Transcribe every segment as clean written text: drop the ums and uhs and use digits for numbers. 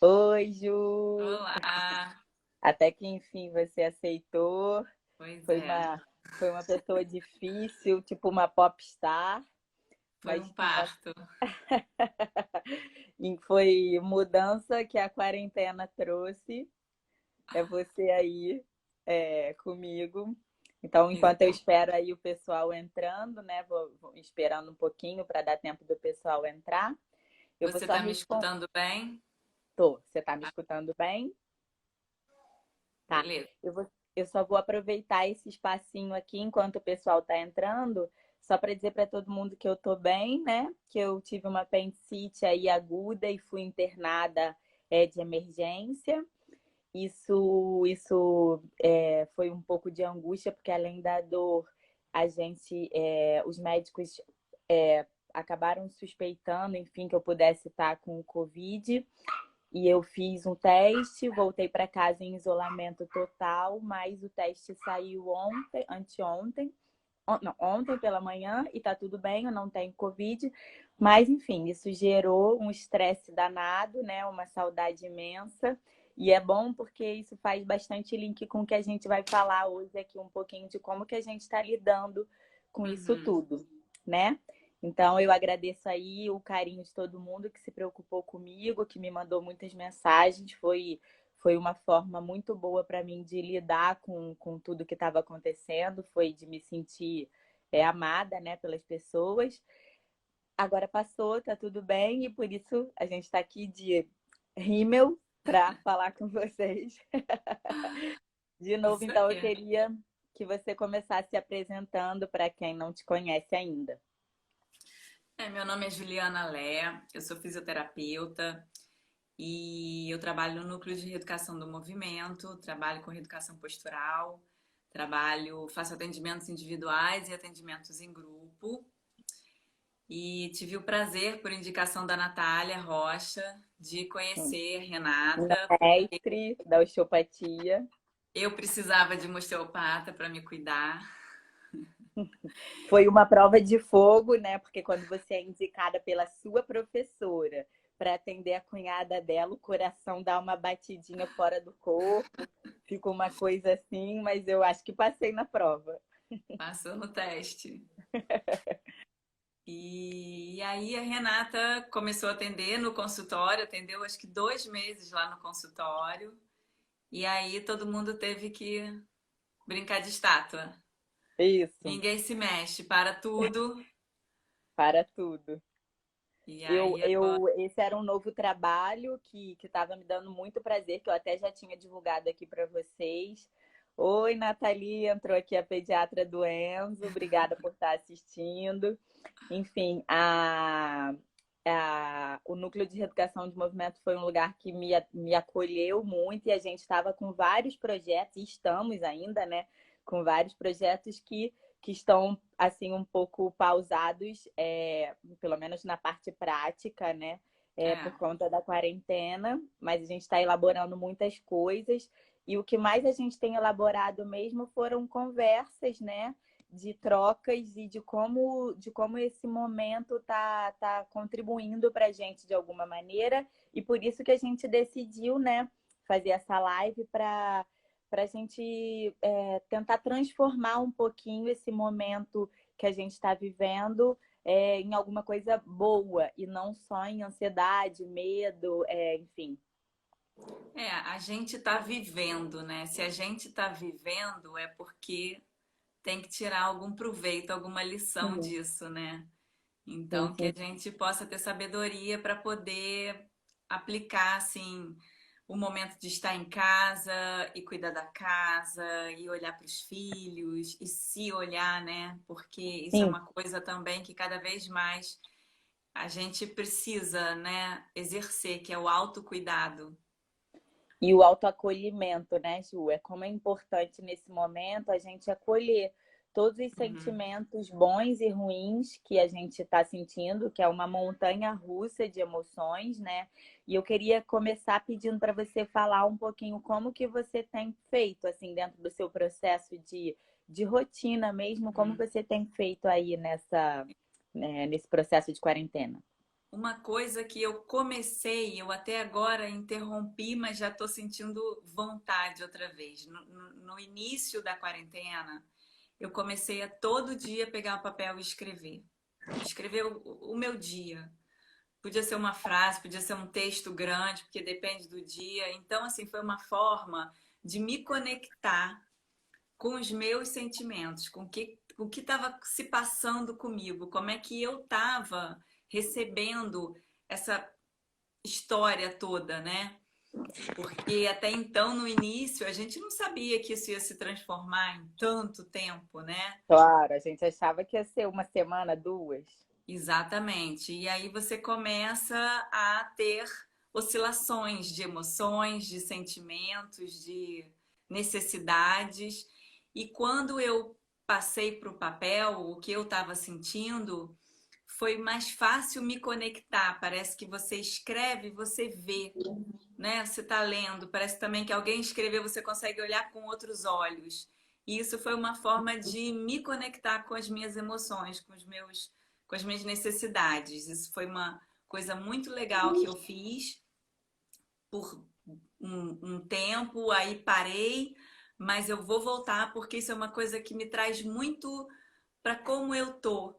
Oi, Ju! Olá! Até que enfim você aceitou. Pois Foi é, uma, foi uma pessoa difícil, tipo uma popstar, foi um mas que parto. e foi mudança que a quarentena trouxe. É você aí comigo. Então, Ex- enquanto eu espero aí o pessoal entrando, né? Vou esperando um pouquinho para dar tempo do pessoal entrar. Eu vou Você só está me responder. escutando bem? Você está me escutando bem? Tá. Beleza. Eu só vou aproveitar esse espacinho aqui enquanto o pessoal está entrando, só para dizer para todo mundo que eu tô bem, né? Que eu tive uma apendicite aí aguda e fui internada de emergência. Isso foi um pouco de angústia, porque além da dor, os médicos acabaram suspeitando, enfim, que eu pudesse estar com o Covid. E eu fiz um teste, voltei para casa em isolamento total, mas o teste saiu ontem, anteontem, não, ontem pela manhã e tá tudo bem, eu não tenho Covid. Mas, enfim, isso gerou um estresse danado, né? Uma saudade imensa. E é bom porque isso faz bastante link com o que a gente vai falar hoje aqui, um pouquinho de como que a gente está lidando com isso Uhum. tudo, né? Então, eu agradeço aí o carinho de todo mundo que se preocupou comigo, que me mandou muitas mensagens. Foi uma forma muito boa para mim de lidar com tudo que estava acontecendo, foi de me sentir amada, né, pelas pessoas. Agora passou, tá tudo bem, e por isso a gente está aqui de rímel para falar com vocês. De novo, Isso então, eu aí. queria que você começasse se apresentando para quem não te conhece ainda. Meu nome é Juliana Lé, eu sou fisioterapeuta e eu trabalho no Núcleo de Reeducação do Movimento, trabalho com reeducação postural, faço atendimentos individuais e atendimentos em grupo. E tive o prazer, por indicação da Natália Rocha, de conhecer Renata, porque Mestre da osteopatia. eu precisava de uma osteopata para me cuidar. Foi uma prova de fogo, né? Porque quando você é indicada pela sua professora para atender a cunhada dela, o coração dá uma batidinha fora do corpo, fica uma coisa assim, mas eu acho que passei na prova. Passou no teste. E aí a Renata começou a atender no consultório, atendeu acho que 2 meses lá no consultório. E aí todo mundo teve que brincar de estátua. Isso, Ninguém se mexe, para tudo. para tudo. E aí agora. Esse era um novo trabalho que estava me dando muito prazer, que eu até já tinha divulgado aqui para vocês. Oi, Nathalie, entrou aqui a pediatra do Enzo, obrigada por estar assistindo. Enfim, o núcleo de reeducação de movimento foi um lugar que me acolheu muito e a gente estava com vários projetos, e estamos ainda, né, com vários projetos que estão assim um pouco pausados, pelo menos na parte prática, né? É. Por conta da quarentena, mas a gente está elaborando muitas coisas. E o que mais a gente tem elaborado mesmo foram conversas, né? De trocas e de como esse momento tá contribuindo para a gente de alguma maneira. E por isso que a gente decidiu, né, fazer essa live para a gente tentar transformar um pouquinho esse momento que a gente está vivendo em alguma coisa boa e não só em ansiedade, medo, enfim. A gente tá vivendo, né? Se a gente tá vivendo, é porque tem que tirar algum proveito, alguma lição Sim, disso, né? sim, Então, que a sim. gente possa ter sabedoria para poder aplicar, assim, o momento de estar em casa e cuidar da casa e olhar para os filhos e se olhar, né? Porque isso é Sim. uma coisa também que cada vez mais a gente precisa, né, exercer, que é o autocuidado. E o autoacolhimento, né, Ju? Como é importante nesse momento a gente acolher todos os Uhum. sentimentos bons e ruins que a gente está sentindo, que é uma montanha russa de emoções, né? E eu queria começar pedindo para você falar um pouquinho como que você tem feito, assim, dentro do seu processo de rotina mesmo, como Uhum. você tem feito aí nesse processo de quarentena. uma coisa que eu comecei, eu até agora interrompi, mas já estou sentindo vontade outra vez. No início da quarentena, eu comecei a todo dia pegar o papel e escrever. Escrever o meu dia. Podia ser uma frase, podia ser um texto grande, porque depende do dia. Então, assim, foi uma forma de me conectar com os meus sentimentos, com o que estava se passando comigo, como é que eu estava recebendo essa história toda, né? Porque até então, no início, a gente não sabia que isso ia se transformar em tanto tempo, né? Claro, a gente achava que ia ser uma semana, duas. Exatamente. E aí você começa a ter oscilações de emoções, de sentimentos, de necessidades. E quando eu passei para o papel, o que eu estava sentindo, foi mais fácil me conectar. Parece que você escreve, você vê, né? Você está lendo, parece também que alguém escreveu, você consegue olhar com outros olhos. E isso foi uma forma de me conectar com as minhas emoções, com as minhas necessidades. Isso foi uma coisa muito legal que eu fiz por um tempo, aí parei, mas eu vou voltar porque isso é uma coisa que me traz muito para como eu tô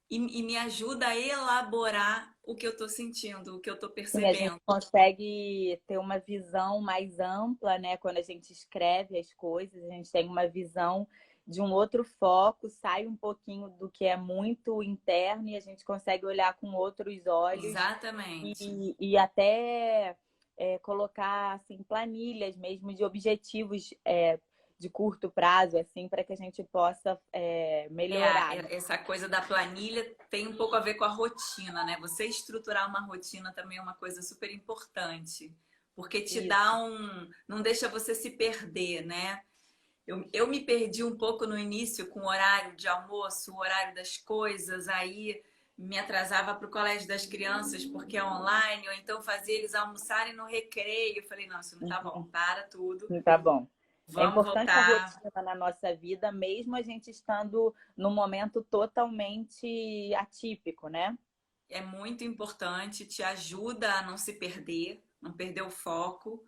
e me ajuda a elaborar o que eu estou sentindo, o que eu estou Sim, a gente percebendo. consegue ter uma visão mais ampla, né? Quando a gente escreve as coisas, a gente tem uma visão de um outro foco, sai um pouquinho do que é muito interno e a gente consegue olhar com outros olhos Exatamente. e até colocar assim, planilhas mesmo de objetivos de curto prazo, assim, para que a gente possa melhorar. Essa coisa da planilha tem um pouco a ver com a rotina, né? Você estruturar uma rotina também é uma coisa super importante, porque te dá Isso. não deixa você se perder, né? Eu me perdi um pouco no início com o horário de almoço, o horário das coisas, aí me atrasava para o colégio das crianças porque é online, ou então fazia eles almoçarem no recreio. Eu falei, não, isso não tá bom, para tudo, Tá bom. É vamos importante a voltar. rotina na nossa vida, mesmo a gente estando num momento totalmente atípico, né? É muito importante, te ajuda a não se perder, não perder o foco,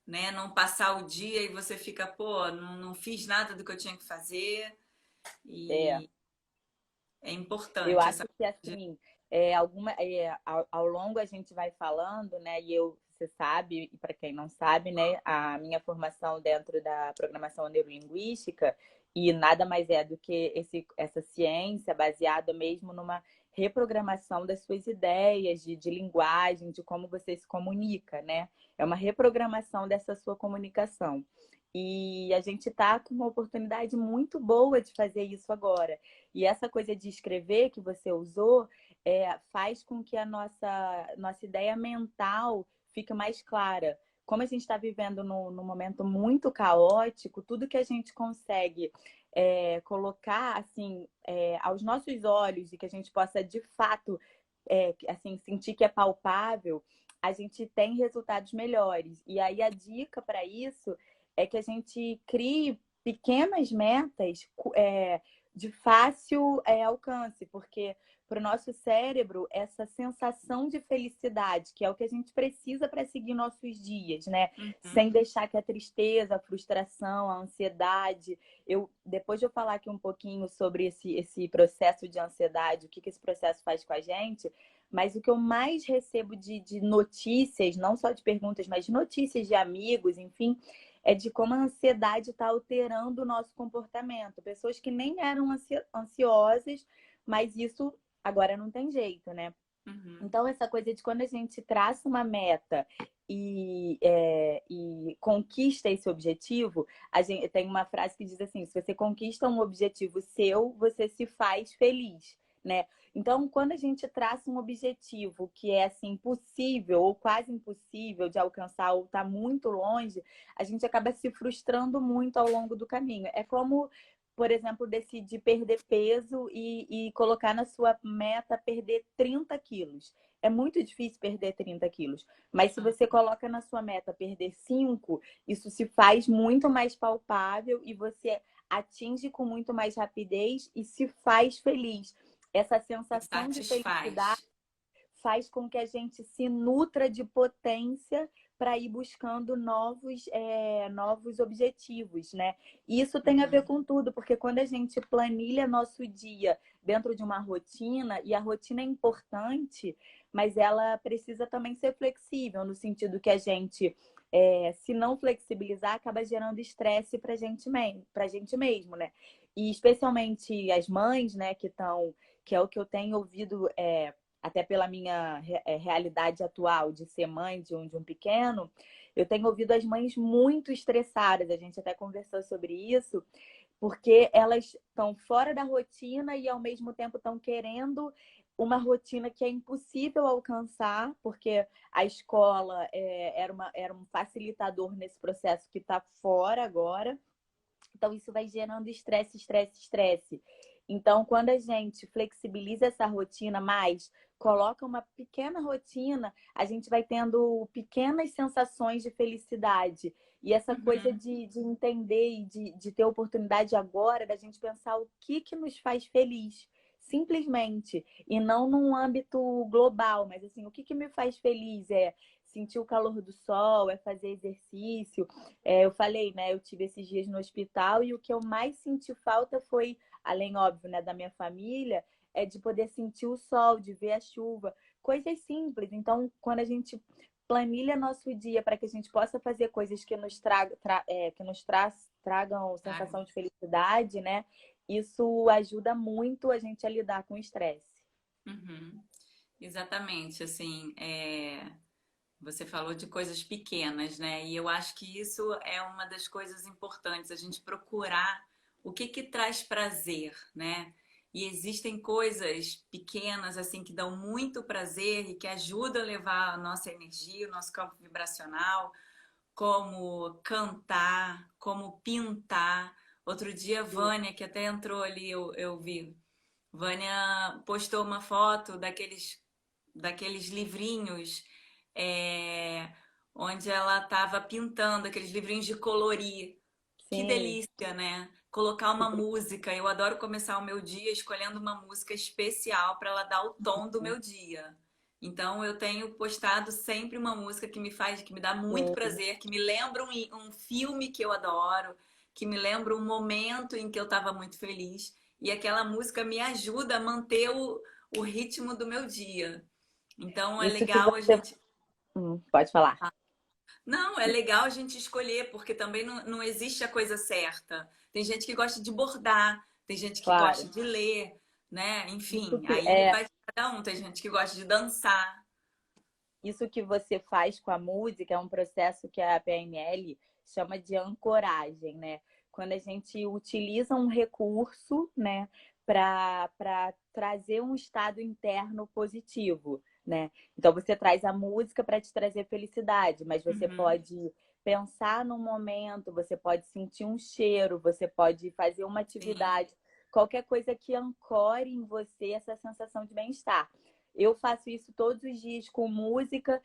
né? Não passar o dia e você fica, pô, não fiz nada do que eu tinha que fazer. É. E é Eu importante acho essa que coisa de... assim, ao longo a gente vai falando, né? E você sabe, e para quem não sabe, né, a minha formação dentro da programação neurolinguística e nada mais é do que essa ciência baseada mesmo numa reprogramação das suas ideias de linguagem, de como você se comunica, né? É uma reprogramação dessa sua comunicação. E a gente está com uma oportunidade muito boa de fazer isso agora. E essa coisa de escrever que você usou faz com que a nossa ideia mental fique mais clara. Como a gente está vivendo num momento muito caótico, tudo que a gente consegue colocar assim aos nossos olhos e que a gente possa de fato assim sentir que é palpável, a gente tem resultados melhores. E aí a dica para isso é que a gente crie pequenas metas de fácil alcance, porque para o nosso cérebro, essa sensação de felicidade, que é o que a gente precisa para seguir nossos dias, né? Uhum. Sem deixar que a tristeza, a frustração, a ansiedade. Depois de eu falar aqui um pouquinho sobre esse processo de ansiedade, o que esse processo faz com a gente, mas o que eu mais recebo de notícias, não só de perguntas, mas de notícias de amigos, enfim, é de como a ansiedade está alterando o nosso comportamento. Pessoas que nem eram ansiosas, mas isso agora não tem jeito, né? Uhum. Então, essa coisa de quando a gente traça uma meta e conquista esse objetivo, a gente tem uma frase que diz assim: se você conquista um objetivo seu, você se faz feliz, né? Então, quando a gente traça um objetivo que é assim possível ou quase impossível de alcançar ou está muito longe, a gente acaba se frustrando muito ao longo do caminho. É como, por exemplo, decidir perder peso e colocar na sua meta perder 30 quilos. É muito difícil perder 30 quilos. Mas se você coloca na sua meta perder 5, isso se faz muito mais palpável e você atinge com muito mais rapidez e se faz feliz. Essa E sensação de felicidade satisfaz. faz com que a gente se nutra de potência para ir buscando novos objetivos, né? E isso tem a ver Uhum. com tudo, porque quando a gente planilha nosso dia dentro de uma rotina, e a rotina é importante, mas ela precisa também ser flexível, no sentido que a gente, se não flexibilizar, acaba gerando estresse para a gente mesmo, né? E especialmente as mães, né, que é o que eu tenho ouvido, até pela minha realidade atual de ser mãe de um pequeno, eu tenho ouvido as mães muito estressadas, a gente até conversou sobre isso, porque elas estão fora da rotina e ao mesmo tempo estão querendo uma rotina que é impossível alcançar, porque a escola era um facilitador nesse processo que está fora agora. Então, isso vai gerando estresse, estresse, estresse. Então, quando a gente flexibiliza essa rotina mais, coloca uma pequena rotina, a gente vai tendo pequenas sensações de felicidade. E essa coisa Uhum. de entender e de ter oportunidade agora da gente pensar o que nos faz feliz. Simplesmente. E não num âmbito global, mas assim, o que me faz feliz é sentir o calor do sol, é fazer exercício, eu falei, né? Eu tive esses dias no hospital e o que eu mais senti falta foi, além, óbvio, né, da minha família, é de poder sentir o sol, de ver a chuva, coisas simples. Então, quando a gente planilha nosso dia para que a gente possa fazer coisas que tragam Traga. sensação de felicidade, né? Isso ajuda muito a gente a lidar com o estresse. Uhum. Exatamente, assim, você falou de coisas pequenas, né? E eu acho que isso é uma das coisas importantes, a gente procurar o que que traz prazer, né? E existem coisas pequenas, assim, que dão muito prazer e que ajudam a levar a nossa energia, o nosso campo vibracional, como cantar, como pintar. Outro dia, Vânia, que até entrou ali, eu vi. Vânia postou uma foto daqueles livrinhos é, onde ela estava pintando, aqueles livrinhos de colorir. Que Sim, delícia, né? Colocar uma música. Eu adoro começar o meu dia escolhendo uma música especial para ela dar o tom do meu dia. Então eu tenho postado sempre uma música que me dá muito sim. prazer, que me lembra um filme que eu adoro, que me lembra um momento em que eu estava muito feliz. E aquela música me ajuda a manter o ritmo do meu dia. Então é Isso que legal a você. gente. Pode falar. Não, é legal a gente escolher, porque também não existe a coisa certa. Tem gente que gosta de bordar, tem gente que gosta Claro. de ler, né? Isso Enfim, que aí é vai de cada um. Tem gente que gosta de dançar. Isso que você faz com a música é um processo que a PNL chama de ancoragem, né? Quando a gente utiliza um recurso, né, para trazer um estado interno positivo, né? Então você traz a música para te trazer felicidade, mas você Uhum, pode pensar num momento, você pode sentir um cheiro, você pode fazer uma sim. atividade, qualquer coisa que ancore em você essa sensação de bem-estar. Eu faço isso todos os dias com música.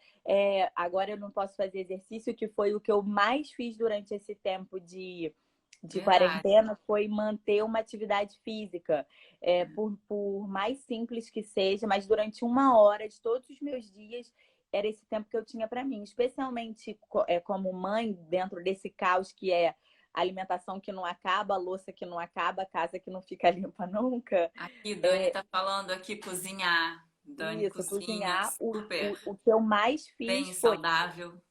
Agora eu não posso fazer exercício, que foi o que eu mais fiz durante esse tempo de Verdade. quarentena, foi manter uma atividade física. Por mais simples que seja, mas durante uma hora de todos os meus dias, era esse tempo que eu tinha para mim. Especialmente como mãe, dentro desse caos que é a alimentação que não acaba, a louça que não acaba, a casa que não fica limpa nunca. Aqui, Dani É, tá falando aqui cozinhar. Dani isso, cozinha cozinhar. super O que eu mais bem fiz e foi saudável.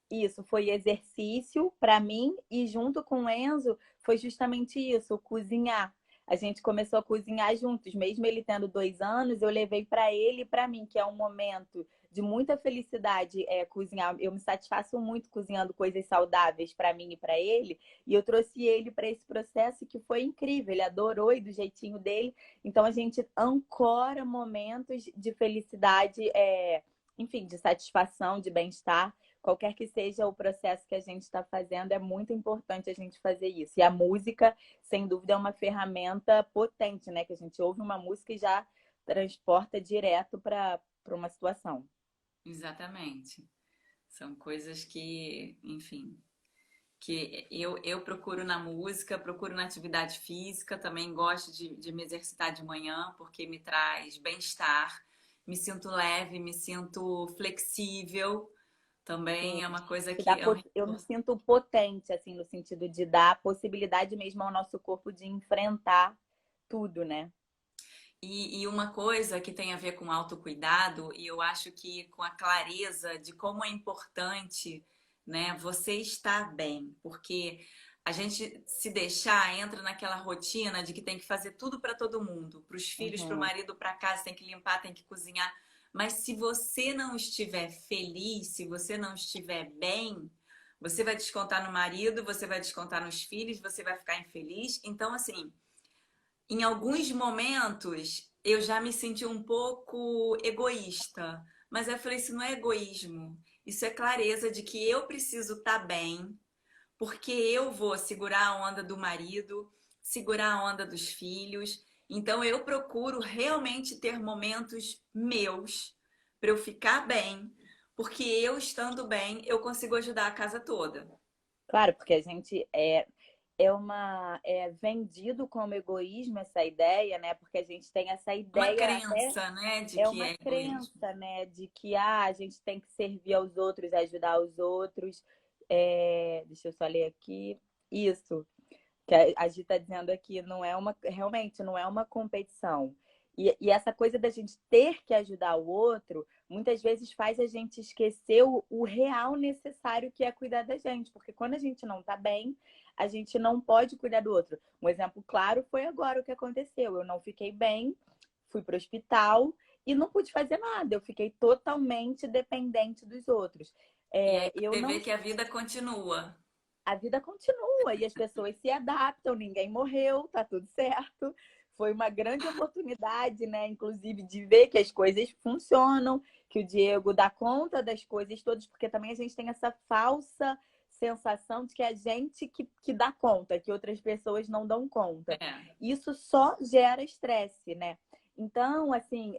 isso, foi exercício para mim e junto com o Enzo foi justamente isso, cozinhar. A gente começou a cozinhar juntos, mesmo ele tendo 2 anos, eu levei para ele e para mim, que é um momento de muita felicidade cozinhar. Eu me satisfaço muito cozinhando coisas saudáveis para mim e para ele, e eu trouxe ele para esse processo que foi incrível. Ele adorou e do jeitinho dele. Então a gente ancora momentos de felicidade, enfim, de satisfação, de bem-estar. Qualquer que seja o processo que a gente está fazendo, é muito importante a gente fazer isso. E a música, sem dúvida, é uma ferramenta potente, né? Que a gente ouve uma música e já transporta direto para uma situação. Exatamente. São coisas que, enfim, que eu procuro na música, procuro na atividade física, também gosto de me exercitar de manhã, porque me traz bem-estar. me sinto leve, me sinto flexível. Sim. Também é uma coisa Que que é um eu me reforço. sinto potente, assim, no sentido de dar a possibilidade mesmo ao nosso corpo de enfrentar tudo, né? E uma coisa que tem a ver com autocuidado, e eu acho que com a clareza de como é importante, né, você estar bem, porque a gente se deixar entra naquela rotina de que tem que fazer tudo para todo mundo, para os filhos, para o Uhum. marido, para casa, tem que limpar, tem que cozinhar. Mas se você não estiver feliz, se você não estiver bem, você vai descontar no marido, você vai descontar nos filhos, você vai ficar infeliz. Então, assim, em alguns momentos eu já me senti um pouco egoísta, mas eu falei, isso não é egoísmo, isso é clareza de que eu preciso estar bem, porque eu vou segurar a onda do marido, segurar a onda dos filhos. Então eu procuro realmente ter momentos meus para eu ficar bem, porque eu estando bem, eu consigo ajudar a casa toda. Claro, porque a gente é vendido como egoísmo essa ideia, né? Porque a gente tem essa Uma ideia até crença, né, de é que uma é egoísmo. crença, né, de que a gente tem que servir aos outros, ajudar os outros. Deixa eu só ler aqui. Isso, que a Gi está dizendo aqui, não é uma, realmente não é uma competição. E essa coisa da gente ter que ajudar o outro, muitas vezes faz a gente esquecer o real necessário que é cuidar da gente. Porque quando a gente não está bem, a gente não pode cuidar do outro. Um exemplo claro foi agora o que aconteceu. Eu não fiquei bem, fui para o hospital e não pude fazer nada. Eu fiquei totalmente dependente dos outros. E aí Eu você não vê que a vida continua. A vida continua e as pessoas se adaptam, ninguém morreu, tá tudo certo. Foi uma grande oportunidade, né? Inclusive, de ver que as coisas funcionam, que o Diego dá conta das coisas todas, porque também a gente tem essa falsa sensação de que é a gente que dá conta, que outras pessoas não dão conta. É. Isso só gera estresse, né? Então, assim,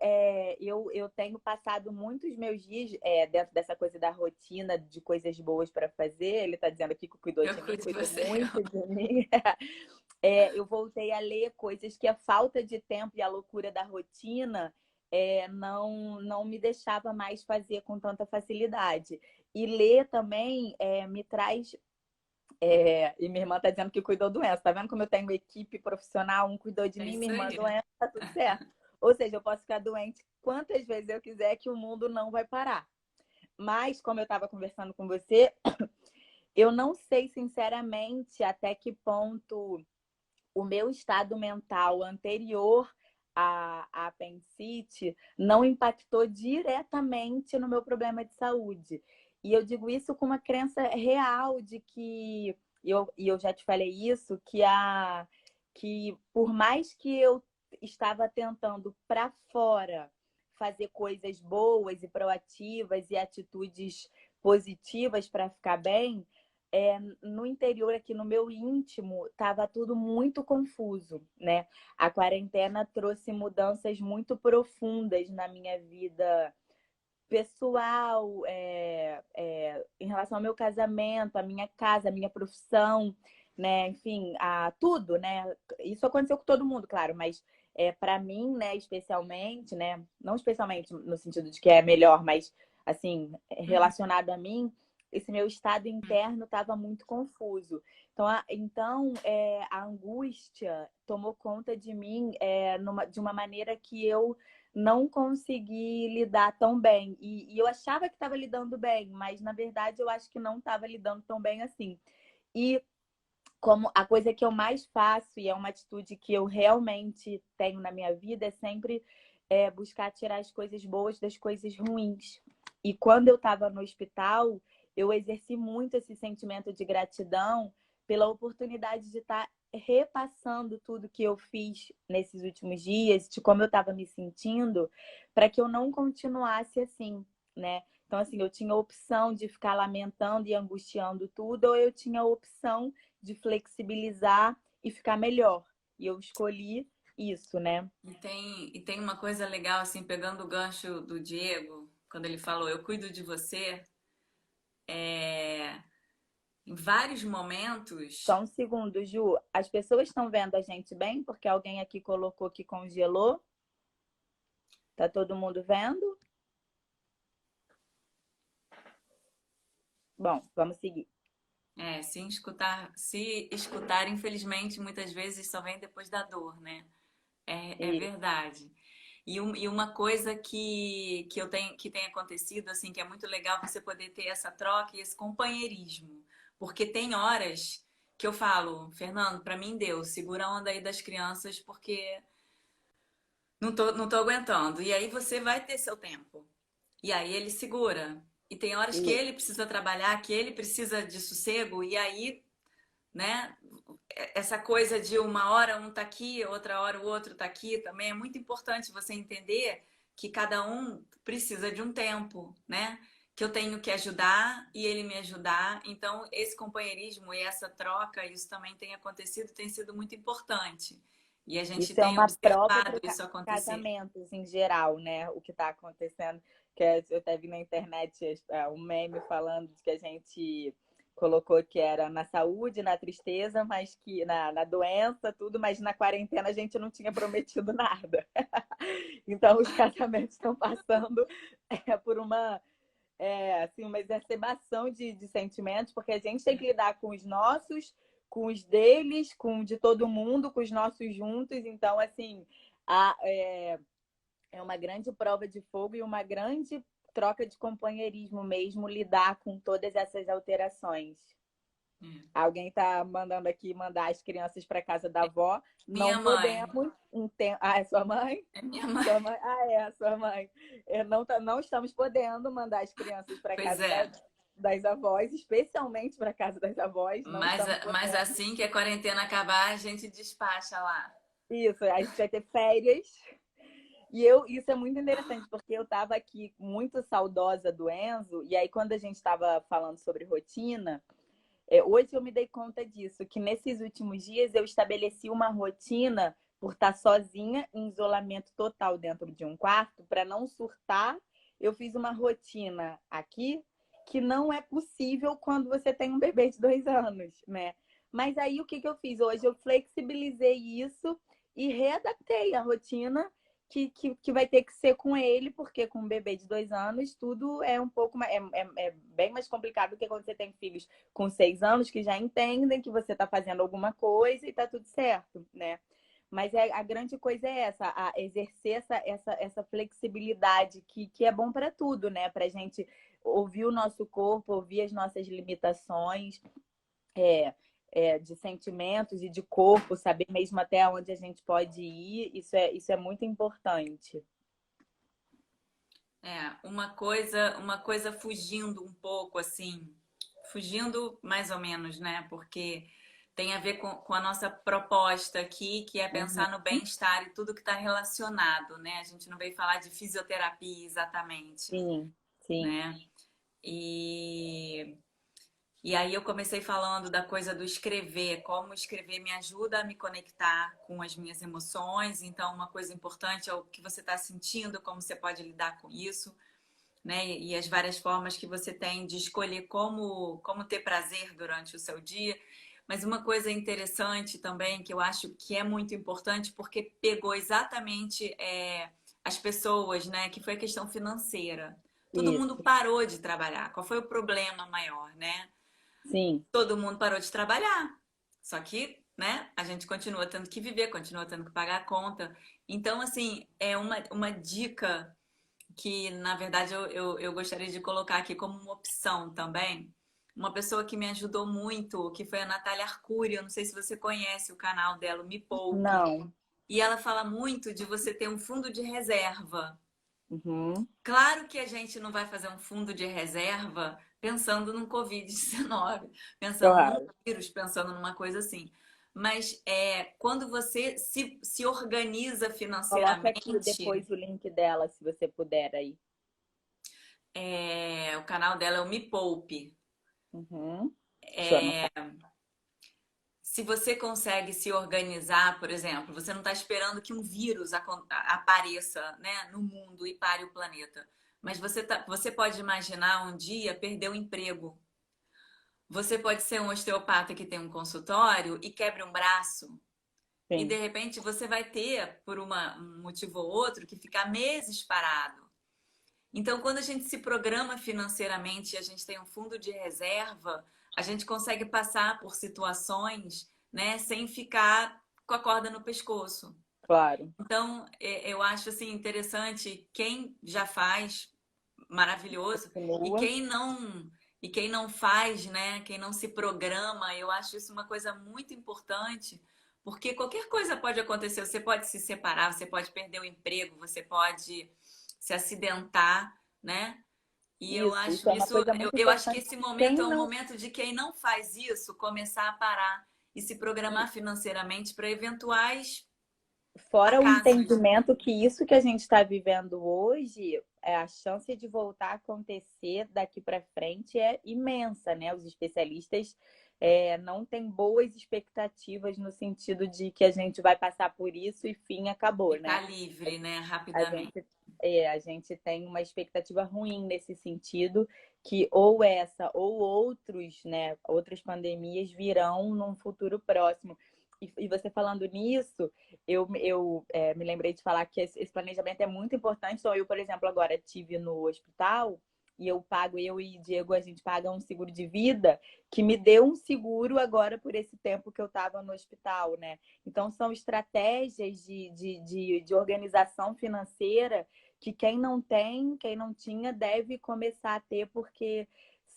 eu tenho passado muitos meus dias dentro dessa coisa da rotina de coisas boas para fazer. Ele está dizendo aqui que cuidou Eu de mim, cuido de cuidou você. muito de mim. Eu voltei a ler coisas que a falta de tempo e a loucura da rotina não me deixava mais fazer com tanta facilidade. E ler também me traz. E minha irmã está dizendo que cuidou doença. Tá vendo como eu tenho equipe profissional? Um cuidou de É mim, isso minha irmã aí. doença, tá tudo certo. Ou seja, eu posso ficar doente quantas vezes eu quiser que o mundo não vai parar. Mas, como eu estava conversando com você, eu não sei sinceramente até que ponto o meu estado mental anterior à apendicite não impactou diretamente no meu problema de saúde. E eu digo isso com uma crença real de que, e eu já te falei isso, que por mais que eu estava tentando para fora fazer coisas boas e proativas e atitudes positivas para ficar bem, no interior, aqui no meu íntimo, estava tudo muito confuso, né? A quarentena trouxe mudanças muito profundas na minha vida pessoal, em relação ao meu casamento, à minha casa, à minha profissão, né? Enfim, a tudo, né? Isso aconteceu com todo mundo, claro, mas para mim, né, especialmente, né? Não especialmente no sentido de que é melhor, mas assim, Uhum. relacionado a mim, esse meu estado interno estava muito confuso. A angústia tomou conta de mim de uma maneira que eu não consegui lidar tão bem. E eu achava que estava lidando bem, mas na verdade eu acho que não estava lidando tão bem assim. E como a coisa que eu mais faço, e é uma atitude que eu realmente tenho na minha vida, é sempre buscar tirar as coisas boas das coisas ruins. E quando eu estava no hospital, eu exerci muito esse sentimento de gratidão pela oportunidade de estar repassando tudo que eu fiz nesses últimos dias, de como eu estava me sentindo, para que eu não continuasse assim, né? Então, assim, eu tinha a opção de ficar lamentando e angustiando tudo, ou eu tinha a opção de flexibilizar e ficar melhor. E eu escolhi isso, né? E tem uma coisa legal, assim, pegando o gancho do Diego, quando ele falou, eu cuido de você, é, em vários momentos. Só um segundo, Ju. As pessoas estão vendo a gente bem porque alguém aqui colocou que congelou. Tá todo mundo vendo? Bom, vamos seguir. Se escutar, infelizmente, muitas vezes só vem depois da dor, né? É E, verdade. E uma coisa que tem acontecido, assim, que é muito legal você poder ter essa troca e esse companheirismo. Porque tem horas que eu falo, Fernando, pra mim deu, segura a onda aí das crianças, porque não tô aguentando. E aí você vai ter seu tempo. E aí ele segura. E tem horas que e ele precisa trabalhar, que ele precisa de sossego, e aí, né, essa coisa de uma hora um tá aqui, outra hora o outro tá aqui, também é muito importante você entender que cada um precisa de um tempo, né? Que eu tenho que ajudar e ele me ajudar. Então, esse companheirismo e essa troca, isso também tem acontecido, tem sido muito importante. E a gente isso é tem uma prova observado para isso acontecer. casamentos em geral, né? O que está acontecendo, eu até vi na internet um meme falando de que a gente colocou que era na saúde, na tristeza, mas que na doença, tudo, mas na quarentena a gente não tinha prometido nada. Então os casamentos estão passando por uma exacerbação de sentimentos, porque a gente tem que lidar com os nossos, com os deles, com o de todo mundo, com os nossos juntos. Então, assim, é uma grande prova de fogo e uma grande troca de companheirismo mesmo, lidar com todas essas alterações. Alguém está mandando aqui mandar as crianças para casa da avó. Não Minha mãe. podemos. Ah, é sua mãe? É minha mãe. Sua mãe? Ah, é, sua mãe. Não estamos podendo mandar as crianças para Pois casa é. das avós, especialmente para casa das avós. Não estamos Mas podendo. assim que a quarentena acabar, a gente despacha lá. Isso, a gente vai ter férias. Isso é muito interessante, porque eu estava aqui muito saudosa do Enzo, e aí quando a gente estava falando sobre rotina, hoje eu me dei conta disso, que nesses últimos dias eu estabeleci uma rotina por estar sozinha, em isolamento total dentro de um quarto, para não surtar. Eu fiz uma rotina aqui que não é possível quando você tem um bebê de 2 anos, né? Mas aí o que, que eu fiz? Hoje eu flexibilizei isso e readaptei a rotina que vai ter que ser com ele, porque com um bebê de 2 anos tudo é um pouco é bem mais complicado do que quando você tem filhos com 6 anos que já entendem que você está fazendo alguma coisa e está tudo certo, né? Mas a grande coisa é essa, exercer essa flexibilidade que é bom para tudo, né? Para a gente ouvir o nosso corpo, ouvir as nossas limitações, é, de sentimentos e de corpo, saber mesmo até onde a gente pode ir, isso é muito importante. Uma coisa fugindo um pouco, assim, fugindo mais ou menos, né? Porque tem a ver com a nossa proposta aqui, que é Uhum. pensar no bem-estar e tudo que está relacionado, né? A gente não veio falar de fisioterapia exatamente, Sim, sim, né? E E aí eu comecei falando da coisa do escrever, como escrever me ajuda a me conectar com as minhas emoções. Então, uma coisa importante é o que você está sentindo, como você pode lidar com isso, né? E as várias formas que você tem de escolher como ter prazer durante o seu dia. Mas uma coisa interessante também, que eu acho que é muito importante, porque pegou exatamente as pessoas, né? Que foi a questão financeira. Todo mundo isso, parou de trabalhar. Qual foi o problema maior, né? sim. Todo mundo parou de trabalhar. Só que, né, a gente continua tendo que viver, continua tendo que pagar a conta. Então, assim, é uma dica que, na verdade, eu gostaria de colocar aqui como uma opção também. Uma pessoa que me ajudou muito, que foi a Natália Arcuri. Eu não sei se você conhece o canal dela, o Me Poupe. Não. E ela fala muito de você ter um fundo de reserva. Uhum. Claro que a gente não vai fazer um fundo de reserva pensando no Covid-19, pensando num Claro. vírus, pensando numa coisa assim. Mas quando você se organiza Coloca aqui financeiramente, depois o link dela, se você puder aí. o canal dela é o Me Poupe. Uhum. Deixa eu É, anotar. se você consegue se organizar, por exemplo, você não está esperando que um vírus apareça, né, no mundo e pare o planeta. Mas você pode imaginar um dia perder o emprego. Você pode ser um osteopata que tem um consultório e quebre um braço. e de sim, repente você vai ter, por um motivo ou outro, que ficar meses parado. Então, quando a gente se programa financeiramente e a gente tem um fundo de reserva, a gente consegue passar por situações, né, sem ficar com a corda no pescoço. claro. Então, eu acho assim interessante quem já faz, maravilhoso, e Continua. quem não faz, né? Quem não se programa, eu acho isso uma coisa muito importante, porque qualquer coisa pode acontecer. Você pode se separar, você pode perder o emprego, você pode se acidentar, né? E eu Isso acho é uma isso, coisa eu, muito eu acho que importante. esse momento Quem é um não, momento de quem não faz isso começar a parar e se programar financeiramente para eventuais fora o acasos. entendimento que isso que a gente está vivendo hoje, a chance de voltar a acontecer daqui para frente é imensa, né? Os especialistas não têm boas expectativas no sentido de que a gente vai passar por isso e fim, acabou, Ficar né? livre, né, A rapidamente. gente, a gente tem uma expectativa ruim nesse sentido, que ou essa ou outros, né, outras pandemias virão num futuro próximo. E você falando nisso, eu me lembrei de falar que esse planejamento é muito importante. Então, eu, por exemplo, agora tive no hospital e eu e Diego, a gente paga um seguro de vida que me deu um seguro agora por esse tempo que eu estava no hospital, né? Então, são estratégias de organização financeira que quem não tem, quem não tinha, deve começar a ter, porque,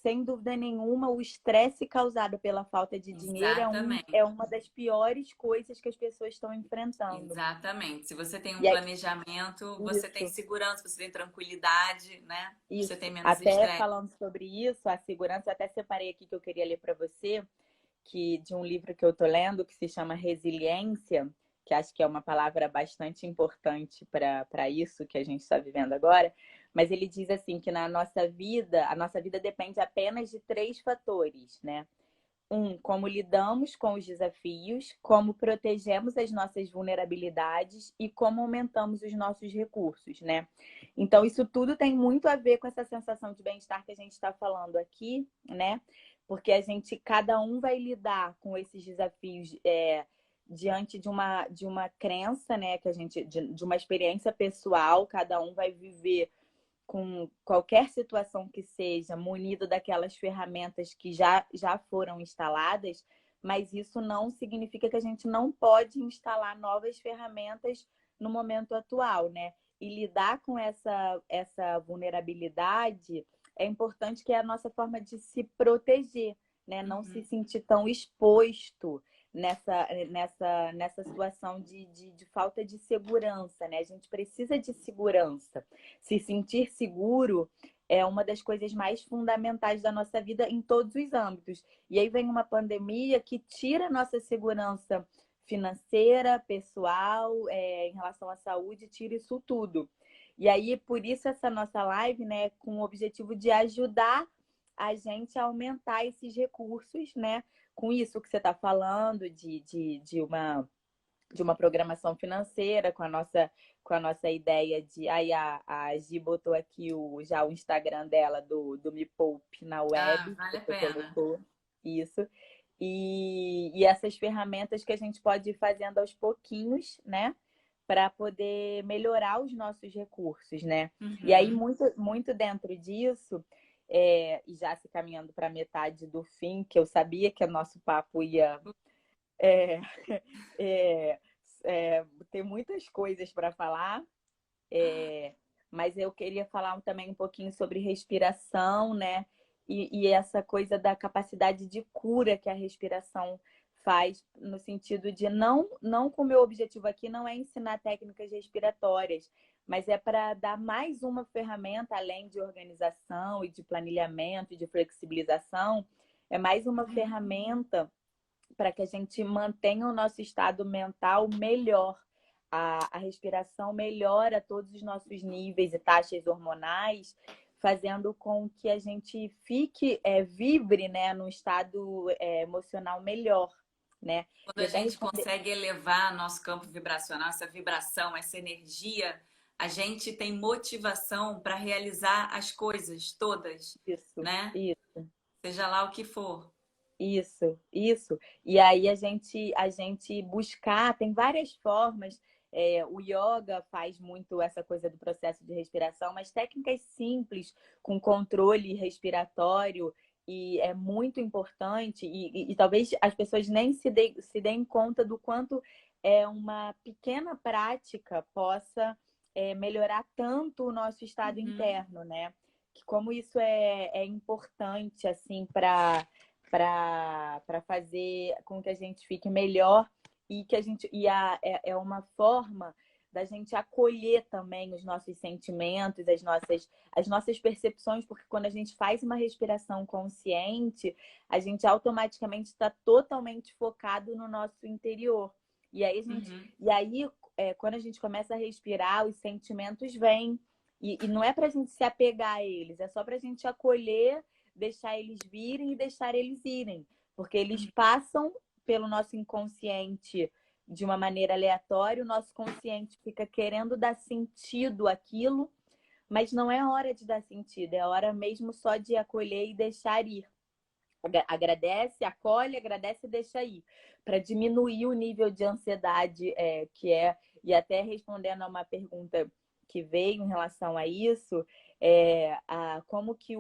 sem dúvida nenhuma, o estresse causado pela falta de dinheiro Exatamente. é uma das piores coisas que as pessoas estão enfrentando. Exatamente. Se você tem um E é planejamento, você tem isso. segurança, você tem tranquilidade, né? Você tem Isso. menos Até estresse. falando sobre isso, a segurança, eu até separei aqui que eu queria ler para você, que de um livro que eu tô lendo que se chama Resiliência, que acho que é uma palavra bastante importante para isso que a gente está vivendo agora, mas ele diz assim que na nossa vida, a nossa vida depende apenas de três fatores, né? Um, como lidamos com os desafios, como protegemos as nossas vulnerabilidades e como aumentamos os nossos recursos, né? Então, isso tudo tem muito a ver com essa sensação de bem-estar que a gente está falando aqui, né? Porque a gente, cada um vai lidar com esses desafios diante de uma crença, né? Que a gente, de uma experiência pessoal, cada um vai viver com qualquer situação que seja, munido daquelas ferramentas que já foram instaladas, mas isso não significa que a gente não pode instalar novas ferramentas no momento atual, né? E lidar com essa vulnerabilidade é importante, que é a nossa forma de se proteger, né? Não se Uhum. sentir tão exposto nessa situação de falta de segurança, né? A gente precisa de segurança. Se sentir seguro é uma das coisas mais fundamentais da nossa vida em todos os âmbitos. E aí vem uma pandemia que tira a nossa segurança financeira, pessoal, em relação à saúde, tira isso tudo. E aí, por isso, essa nossa live, né, com o objetivo de ajudar a gente a aumentar esses recursos, né? Com isso que você está falando, de uma programação financeira, com a nossa ideia de. Aí a Gi botou aqui já o Instagram dela do Me Poupe na Ah, web, que vale a você pena. colocou isso. E essas ferramentas que a gente pode ir fazendo aos pouquinhos, né? Para poder melhorar os nossos recursos, né? E aí, Uhum. muito, muito dentro disso, e já se caminhando para metade do fim, que eu sabia que o nosso papo ia é, é, ter muitas coisas para falar, mas eu queria falar também um pouquinho sobre respiração, né? E essa coisa da capacidade de cura que a respiração faz, no sentido de não com o meu objetivo aqui não é ensinar técnicas respiratórias, mas é para dar mais uma ferramenta, além de organização e de planilhamento e de flexibilização, é mais uma ferramenta para que a gente mantenha o nosso estado mental melhor. A respiração melhora todos os nossos níveis e taxas hormonais, fazendo com que a gente vibre, né, num estado emocional melhor, né? Quando E a até gente responder consegue elevar nosso campo vibracional, essa vibração, essa energia, a gente tem motivação para realizar as coisas todas, isso, né? isso. Seja lá o que for. Isso. E aí a gente buscar, tem várias formas. O yoga faz muito essa coisa do processo de respiração, mas técnicas simples, com controle respiratório, e é muito importante, e talvez as pessoas nem se deem conta do quanto uma pequena prática possa melhorar tanto o nosso estado Uhum, interno, né? Que como isso é importante, assim, para fazer com que a gente fique melhor e que a gente é uma forma da gente acolher também os nossos sentimentos, as nossas percepções, porque quando a gente faz uma respiração consciente, a gente automaticamente está totalmente focado no nosso interior. E aí, uhum. quando a gente começa a respirar, os sentimentos vêm. E não é para a gente se apegar a eles, é só para a gente acolher, deixar eles virem e deixar eles irem. Porque eles passam pelo nosso inconsciente de uma maneira aleatória, o nosso consciente fica querendo dar sentido àquilo, mas não é hora de dar sentido, é hora mesmo só de acolher e deixar ir. Agradece, acolhe, agradece e deixa ir. Para diminuir o nível de ansiedade e até respondendo a uma pergunta que veio em relação a isso, como que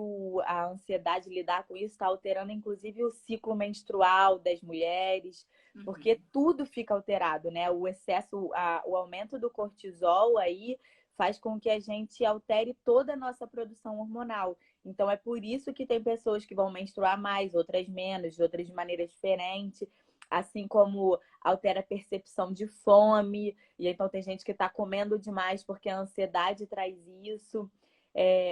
a ansiedade lidar com isso está alterando, inclusive, o ciclo menstrual das mulheres, porque Uhum. tudo fica alterado, né? O excesso, o aumento do cortisol aí faz com que a gente altere toda a nossa produção hormonal. Então, é por isso que tem pessoas que vão menstruar mais, outras menos, outras de maneira diferente. Assim como altera a percepção de fome. E então tem gente que está comendo demais porque a ansiedade traz isso.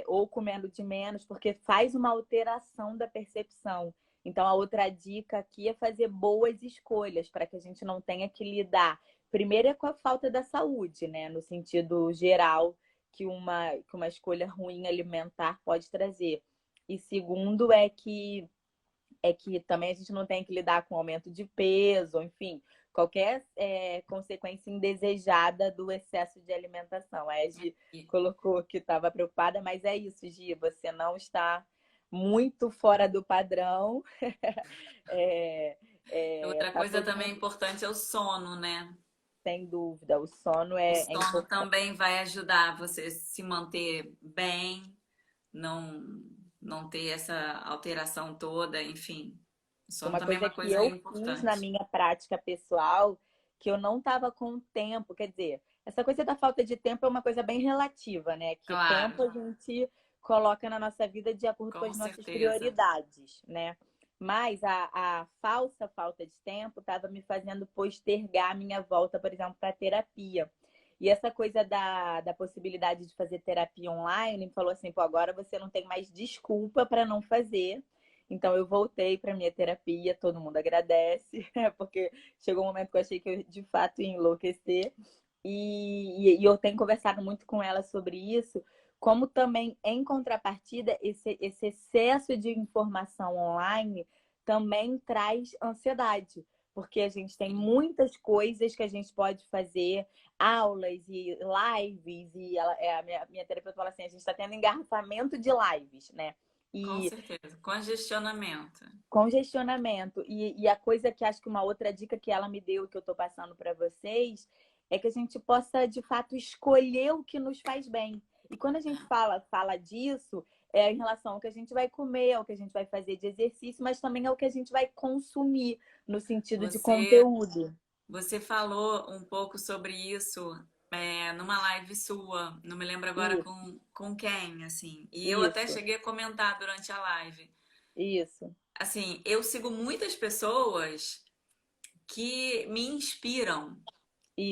Ou comendo de menos, porque faz uma alteração da percepção. Então, a outra dica aqui é fazer boas escolhas para que a gente não tenha que lidar. Primeiro é com a falta da saúde, né? No sentido geral, que uma escolha ruim alimentar pode trazer. E segundo é que também a gente não tem que lidar com aumento de peso, enfim, qualquer consequência indesejada do excesso de alimentação. A Gi E colocou que estava preocupada, mas é isso, Gi, você não está muito fora do padrão. é, outra tá coisa todo também mundo importante é o sono, né? sem dúvida. O sono O é sono importante. também vai ajudar você a se manter bem, não, não ter essa alteração toda, enfim. O sono Uma também é coisa uma que coisa eu fiz na importante. minha prática pessoal, que eu não estava com tempo, quer dizer, essa coisa da falta de tempo é uma coisa bem relativa, né? Que Claro, tempo a gente coloca na nossa vida de acordo com com as nossas certeza. prioridades, né? Mas a falsa falta de tempo estava me fazendo postergar a minha volta, por exemplo, para terapia. E essa coisa da possibilidade de fazer terapia online falou assim: pô, agora você não tem mais desculpa para não fazer. Então eu voltei para minha terapia, todo mundo agradece, porque chegou um momento que eu achei que eu de fato ia enlouquecer. E eu tenho conversado muito com ela sobre isso, como também, em contrapartida, esse excesso de informação online também traz ansiedade, porque a gente tem Sim, muitas coisas que a gente pode fazer, aulas e lives, e minha terapeuta fala assim, a gente está tendo engarrafamento de lives, né? com E certeza. Congestionamento. congestionamento. E a coisa que acho que uma outra dica que ela me deu e que eu estou passando para vocês é que a gente possa, de fato, escolher o que nos faz bem. E quando a gente fala disso, é em relação ao que a gente vai comer, ao que a gente vai fazer de exercício, mas também ao que a gente vai consumir, no sentido de Você, conteúdo. você falou um pouco sobre isso numa live sua, não me lembro agora Isso, com quem, assim. E eu até isso, cheguei a comentar durante a live. isso, Assim, eu sigo muitas pessoas que me inspiram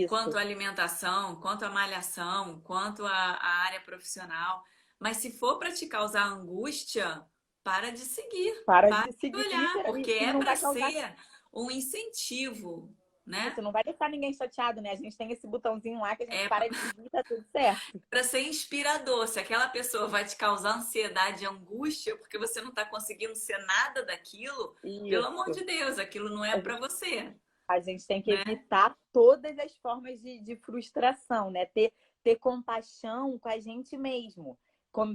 quanto isso. à alimentação, quanto à malhação, quanto à área profissional. Mas se for para te causar angústia, para de seguir, Para para de de seguir, olhar, porque literalmente, e é não para vai causar. ser um incentivo, né? Isso, não vai deixar ninguém chateado, né? A gente tem esse botãozinho lá que a gente É para de seguir e tá tudo certo. para ser inspirador. Se aquela pessoa vai te causar ansiedade e angústia porque você não está conseguindo ser nada daquilo, pelo amor Isso. de Deus, aquilo não é para você, A gente tem que né? evitar todas as formas de frustração, né? Ter compaixão com a gente mesmo.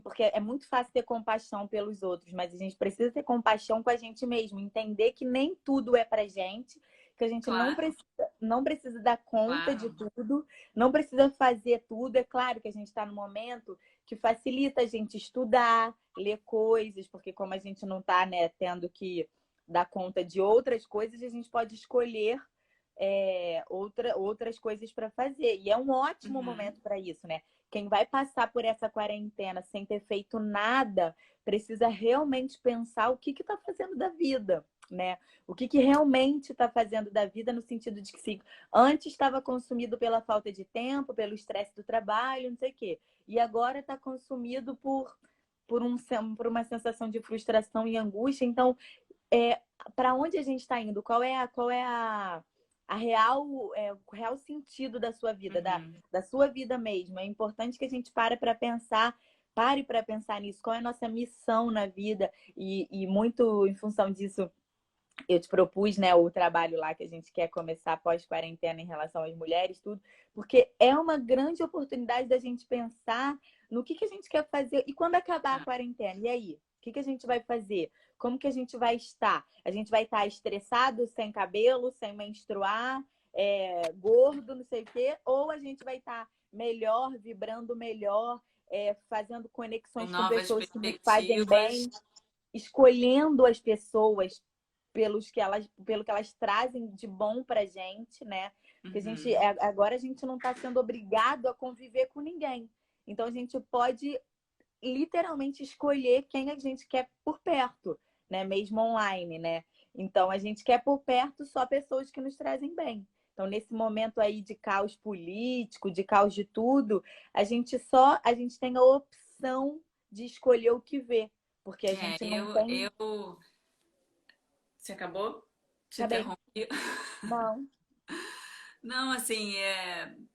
porque é muito fácil ter compaixão pelos outros, mas a gente precisa ter compaixão com a gente mesmo, entender que nem tudo é pra gente, que a gente Claro, não precisa dar conta de claro. tudo, não precisa fazer tudo. É claro que a gente está no momento que facilita a gente estudar, ler coisas, porque como a gente não está, né, tendo que dar conta de outras coisas, a gente pode escolher outras coisas para fazer. E é um ótimo Uhum. momento para isso, né? Quem vai passar por essa quarentena sem ter feito nada, precisa realmente pensar o que está fazendo da vida, né? O que realmente está fazendo da vida no sentido de que se antes estava consumido pela falta de tempo, pelo estresse do trabalho, não sei o quê. E agora está consumido por uma sensação de frustração e angústia. Então, para onde a gente está indo? A real, o real sentido da sua vida, Uhum. da sua vida mesmo? É importante que a gente pare para pensar nisso. Qual é a nossa missão na vida? E muito em função disso, eu te propus, né, o trabalho lá que a gente quer começar pós-quarentena em relação às mulheres, tudo, porque é uma grande oportunidade da gente pensar no que a gente quer fazer e quando acabar a É. quarentena, e aí? O que a gente vai fazer? Como que a gente vai estar? A gente vai estar estressado, sem cabelo, sem menstruar, gordo, não sei o quê, ou a gente vai estar melhor, vibrando melhor, fazendo Com conexões com novas pessoas que nos fazem perspectivas. bem, escolhendo as pessoas pelo que elas trazem de bom pra gente, né? Porque Uhum. agora a gente não está sendo obrigado a conviver com ninguém. Então a gente pode literalmente escolher quem a gente quer por perto, né? Mesmo online, né? Então a gente quer por perto só pessoas que nos trazem bem. Então nesse momento aí de caos político, de caos de tudo, a gente tem a opção de escolher o que ver, porque a É, gente não tem. você acabou? Te Acabei. interrompi. Não. Não, assim,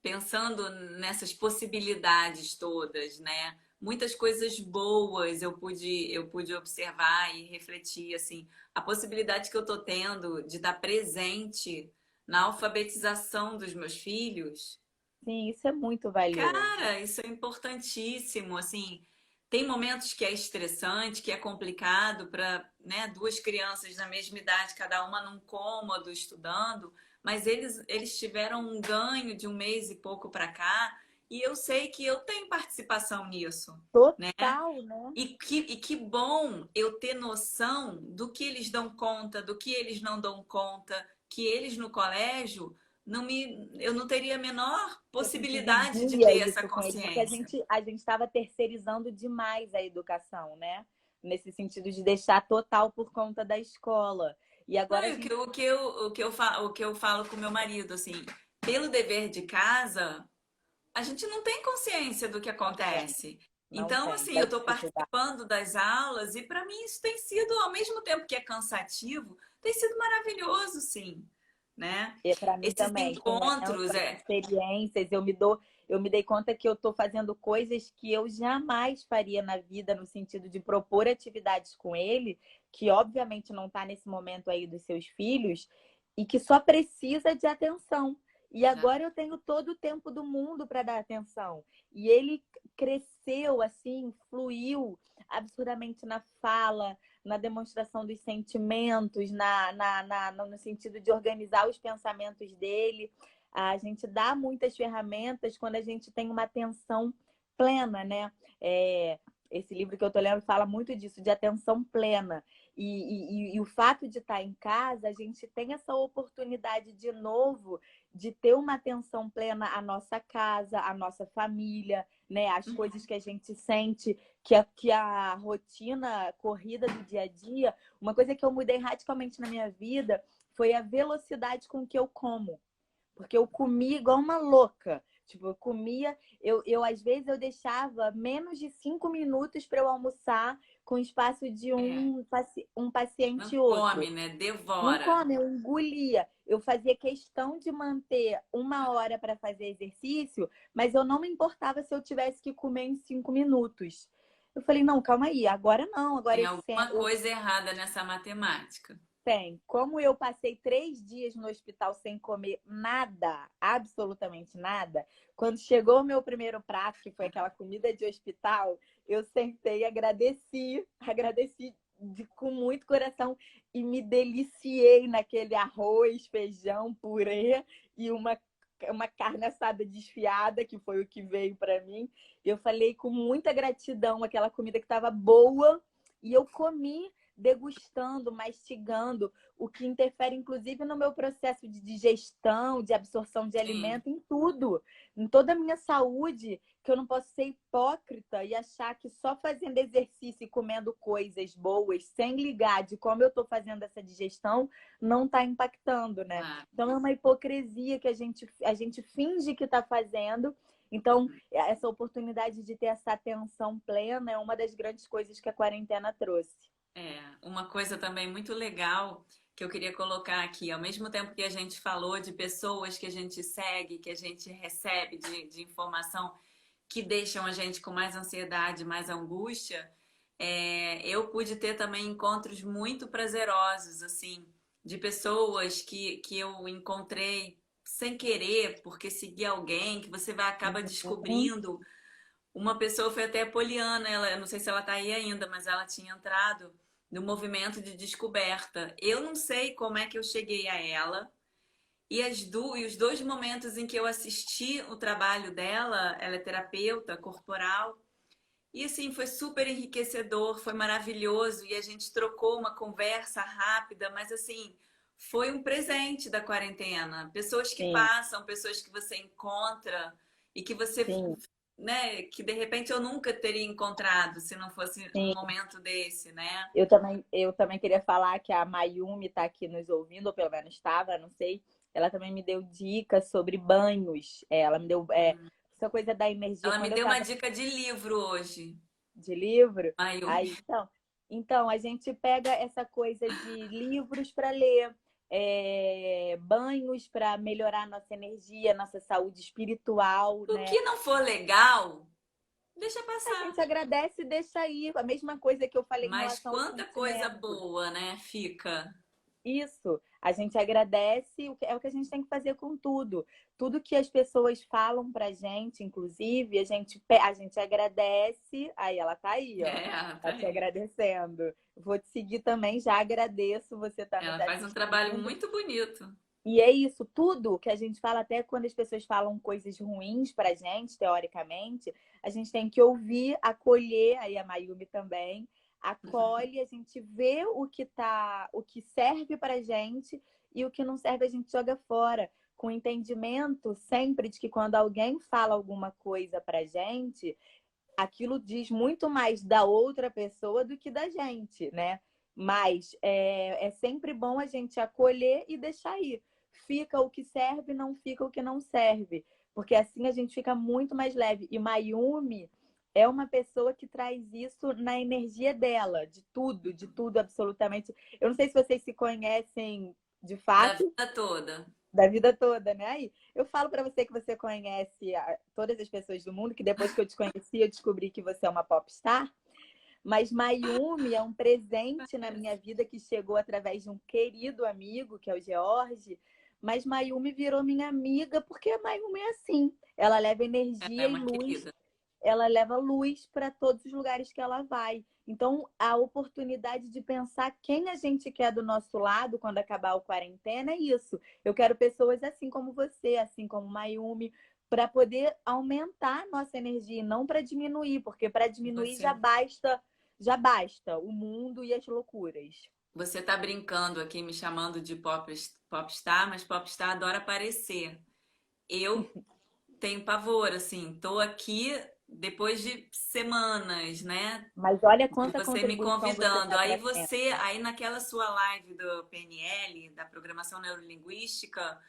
pensando nessas possibilidades todas, né? Muitas coisas boas eu pude observar e refletir, assim, a possibilidade que eu tô tendo de estar presente na alfabetização dos meus filhos. Sim, isso é muito valioso. Cara, isso é importantíssimo, assim. Tem momentos que é estressante, que é complicado para, né, duas crianças da mesma idade, cada uma num cômodo estudando, mas eles tiveram um ganho de um mês e pouco para cá, e eu sei que eu tenho participação nisso, né? Total, né? E que bom eu ter noção do que eles dão conta, do que eles não dão conta, que eles no colégio eu não teria a menor Que a gente possibilidade de vivia ter essa isso com eles, porque consciência. a gente estava terceirizando demais a educação, né? Nesse sentido de deixar total por conta da escola. E Não, agora a e gente o que eu falo com meu marido, assim, pelo dever de casa, a gente não tem consciência do que não tem, acontece. não Então, tem assim, eu da estou dificuldade. participando das aulas e para mim isso tem sido, ao mesmo tempo que é cansativo, tem sido maravilhoso, sim, né? E para mim Esses também, com encontros, essas experiências, eu me dei conta que eu estou fazendo coisas que eu jamais faria na vida, no sentido de propor atividades com ele, que obviamente não está nesse momento aí dos seus filhos, e que só precisa de atenção. E já, agora eu tenho todo o tempo do mundo para dar atenção. E ele cresceu assim, fluiu absurdamente na fala, na demonstração dos sentimentos, no sentido de organizar os pensamentos dele. A gente dá muitas ferramentas quando a gente tem uma atenção plena, né? Esse livro que eu tô lendo fala muito disso, de atenção plena. E o fato de estar em casa, a gente tem essa oportunidade de novo de ter uma atenção plena à nossa casa, à nossa família, né? As coisas que a gente sente que a rotina corrida do dia a dia, uma coisa que eu mudei radicalmente na minha vida foi a velocidade com que eu como. Porque eu comia igual uma louca. Tipo, eu comia, às vezes eu deixava menos de 5 minutos para eu almoçar com espaço de é, um não paciente e come, outro. né? Não Devora. come, eu engolia. Eu fazia questão de manter 1 hora para fazer exercício, mas eu não me importava se eu tivesse que comer em 5 minutos. Eu falei, não, calma aí, agora não, agora Tem alguma coisa errada nessa matemática. Tem. Como eu passei 3 dias no hospital sem comer nada, absolutamente nada, quando chegou o meu primeiro prato, que foi aquela comida de hospital, eu sentei e agradeci com muito coração e me deliciei naquele arroz, feijão, purê e uma carne assada desfiada, que foi o que veio para mim. Eu falei com muita gratidão, aquela comida que estava boa, e eu comi degustando, mastigando, o que interfere inclusive no meu processo de digestão, de absorção de Sim. alimento, em tudo, em toda a minha saúde, que eu não posso ser hipócrita e achar que só fazendo exercício e comendo coisas boas, sem ligar de como eu estou fazendo essa digestão, não está impactando, né? Ah, Então é uma hipocrisia que a gente finge que está fazendo. Então, essa oportunidade de ter essa atenção plena é uma das grandes coisas que a quarentena trouxe. uma coisa também muito legal que eu queria colocar aqui, ao mesmo tempo que a gente falou de pessoas que a gente segue, que a gente recebe de informação que deixam a gente com mais ansiedade, mais angústia, eu pude ter também encontros muito prazerosos, assim, de pessoas que eu encontrei sem querer, porque segui alguém, que você vai acaba Uhum. descobrindo. Uma pessoa foi até a Poliana, ela, eu não sei se ela está aí ainda, mas ela tinha entrado no movimento de descoberta. Eu não sei como é que eu cheguei a ela, e os dois momentos em que eu assisti o trabalho dela, ela é terapeuta corporal, e assim, foi super enriquecedor, foi maravilhoso, e a gente trocou uma conversa rápida, mas assim, foi um presente da quarentena. Pessoas que Sim, passam, pessoas que você encontra e que você, sim, né, que de repente eu nunca teria encontrado se não fosse um sim. momento desse, né? Eu também queria falar que a Mayumi está aqui nos ouvindo, ou pelo menos estava, não sei. Ela também me deu dicas sobre banhos. Ela me deu essa coisa da energia. Ela me Quando eu deu uma estava dica de livro hoje, de livro, Mayumi. aí então a gente pega essa coisa de livros para ler, banhos para melhorar nossa energia, nossa saúde espiritual, O né? que não for legal, deixa A passar. gente agradece e deixa aí. A mesma coisa que eu falei em Mas relação ao quanta coisa sentimento. boa, né, fica. Isso, a gente agradece, é o que a gente tem que fazer com tudo. Tudo que as pessoas falam pra gente, inclusive, a gente agradece. Aí ela tá aí, ó. Tá Tá te aí. agradecendo. Vou te seguir também, já agradeço você tá nos Ela faz um trabalho assistindo. muito bonito. E é isso, tudo que a gente fala, até quando as pessoas falam coisas ruins pra gente, teoricamente, a gente tem que ouvir, acolher, aí a Mayumi também, acolhe, a gente vê o que serve pra gente e o que não serve a gente joga fora. Com entendimento sempre de que quando alguém fala alguma coisa pra gente, aquilo diz muito mais da outra pessoa do que da gente, né? Mas é sempre bom a gente acolher e deixar ir. Fica o que serve, não fica o que não serve. Porque assim a gente fica muito mais leve. E Mayumi é uma pessoa que traz isso na energia dela, de tudo, absolutamente. Eu não sei se vocês se conhecem de Da fato, vida toda. da vida toda, né? Aí eu falo para você que você conhece todas as pessoas do mundo, que depois que eu te conheci, eu descobri que você é uma popstar. Mas Mayumi é um presente na minha vida que chegou através de um querido amigo, que é o George. Mas Mayumi virou minha amiga porque a Mayumi é assim. Ela leva Ela é energia e uma luz, querida. ela leva luz para todos os lugares que ela vai. Então, a oportunidade de pensar quem a gente quer do nosso lado quando acabar o quarentena é isso. Eu quero pessoas assim como você, assim como Mayumi, para poder aumentar nossa energia e não para diminuir, porque para diminuir Você, já basta o mundo e as loucuras. você tá brincando aqui, me chamando de popstar, mas popstar adora aparecer. Eu tenho pavor, assim, tô aqui depois de semanas, né? Mas olha De quanta você me contribuição você convidando. dá para a Aí naquela sua live do PNL, da programação neurolinguística,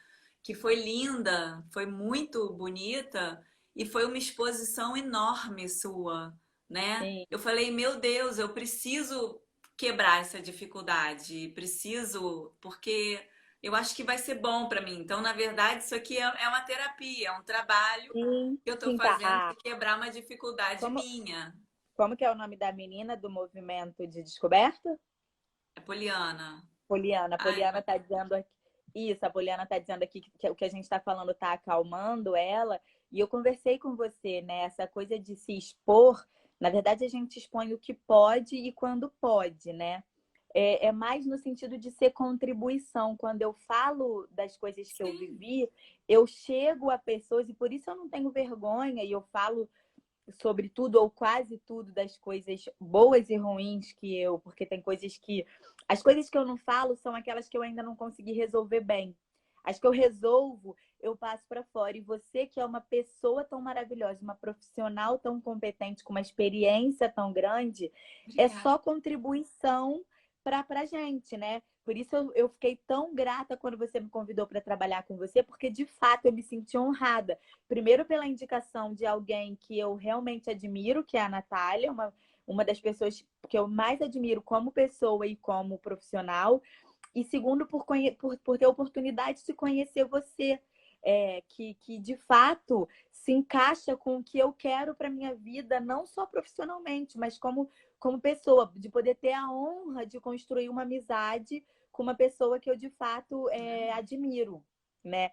que foi linda, foi muito bonita e foi uma exposição enorme sua, né? Sim. Eu falei, meu Deus, eu preciso quebrar essa dificuldade, preciso, porque eu acho que vai ser bom para mim. Então, na verdade, isso aqui é uma terapia, é um trabalho Sim, que eu estou sim, tá. fazendo para quebrar uma dificuldade Como, minha. como que é o nome da menina do movimento de descoberta? É Poliana. Poliana. A Ai, Poliana tá dizendo aqui. Isso, a Poliana tá dizendo aqui que o que a gente está falando tá acalmando ela. E eu conversei com você, né? Essa coisa de se expor, na verdade, a gente expõe o que pode e quando pode, né? É mais no sentido de ser contribuição. Quando eu falo das coisas que eu sim, vivi, eu chego a pessoas, e por isso eu não tenho vergonha, e eu falo sobre tudo ou quase tudo das coisas boas e ruins que eu, porque tem coisas que as coisas que eu não falo são aquelas que eu ainda não consegui resolver bem. As que eu resolvo, eu passo para fora. E você que é uma pessoa tão maravilhosa, uma profissional tão competente, com uma experiência tão grande, é obrigada. só contribuição para a gente, né? Por isso eu fiquei tão grata quando você me convidou para trabalhar com você, porque de fato eu me senti honrada. Primeiro, pela indicação de alguém que eu realmente admiro, que é a Natália, uma das pessoas que eu mais admiro como pessoa e como profissional. E segundo, por ter a oportunidade de conhecer você, que de fato se encaixa com o que eu quero para minha vida, não só profissionalmente, mas como pessoa, de poder ter a honra de construir uma amizade com uma pessoa que eu de fato admiro, né?